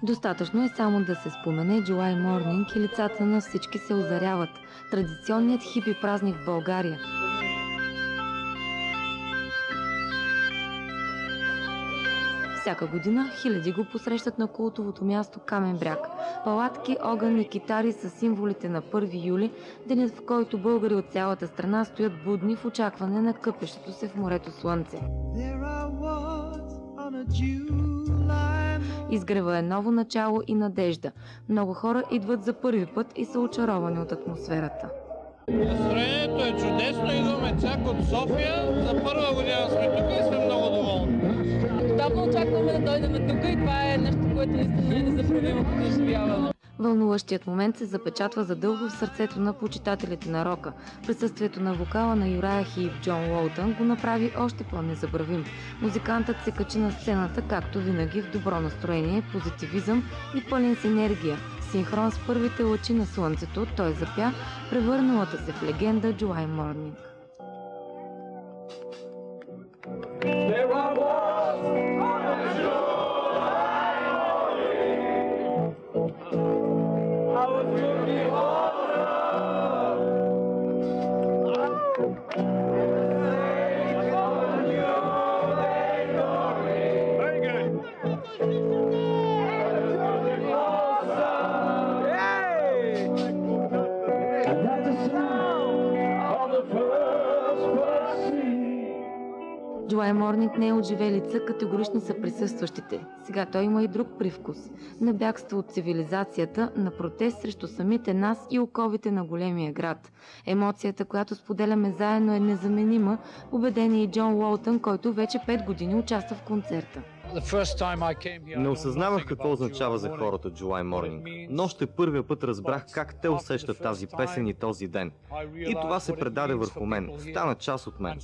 Достатъчно е само да се спомене July Morning и лицата на всички се озаряват. Традиционният хипи празник в България. Всяка година хиляди го посрещат на култовото място Камен бряг. Палатки, огън и китари са символите на 1 юли, денят в който българи от цялата страна стоят будни в очакване на къпещото се в морето слънце. Изгрева е ново начало и надежда. Много хора идват за първи път и са очаровани от атмосферата. Настроението е чудесно, идваме чак от София. За първа година сме тук и сме много доволни. Давно очакваме да дойдем тук и това е нещо, което наистина е незабравимо като изживяване. Вълнуващият момент се запечатва задълго в сърцето на почитателите на рока. Присъствието на вокала на Юрая Хип Джон Уолтън го направи още по-незабравим. Музикантът се качи на сцената, както винаги, в добро настроение, позитивизъм и пълен с енергия. Синхрон с първите лъчи на слънцето, той запя превърналата се в легенда July Morning. July Morning не е от живелица, категорични са присъстващите. Сега той има и друг привкус. На бягство от цивилизацията, на протест срещу самите нас и оковите на големия град. Емоцията, която споделяме заедно, е незаменима, убеден е и Джон Уолтън, който вече 5 години участва в концерта. Не осъзнавах какво означава за хората July Morning, но още първия път разбрах как те усещат тази песен и този ден. И това се предаде върху мен, стана част от мен.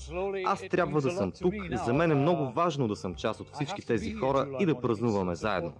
Аз трябва да съм тук, за мен е много важно да съм част от всички тези хора и да празнуваме заедно.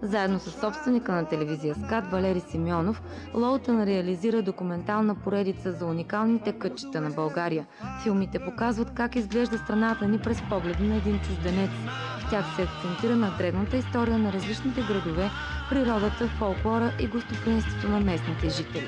Заедно с собственика на телевизия СКАТ Валери Симеонов, Уолтън реализира документална поредица за уникалните кътчета на България. Филмите показват как изглежда страната ни през погледа на един чужденец. В тях се акцентира на древната история на различните градове, природата, фолклора и гостоприемството на местните жители.